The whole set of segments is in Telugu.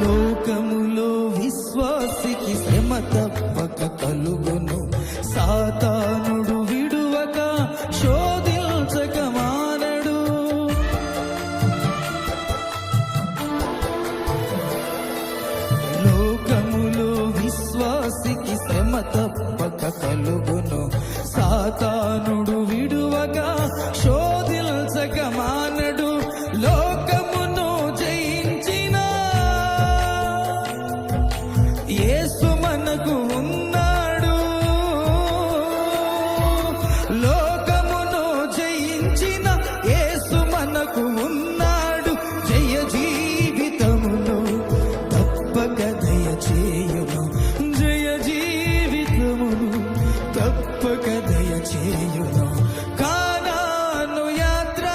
లోకములో విశ్వాసికి శ్రమ తప్పక కలుగును, సాతానుడు విడువక శోధించక మానడు. లోకములో విశ్వాసికి శ్రమ తప్పక కలుగును, సాతానుడు విడువక శోధించక మానడు. లోకమును జయించిన యేసు మనకు ఉన్నాడు. లోకమును జయించిన యేసు మనకు ఉన్నాడు. జయ జీవితమును తప్పక దయచేయును, జయ జీవితమును తప్పక దయచేయును. కానాను యాత్ర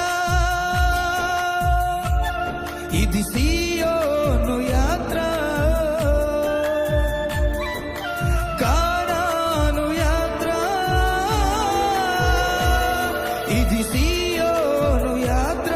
ఇది సియోను యాత్ర, కానాను యాత్ర ఇది సియోను యాత్ర.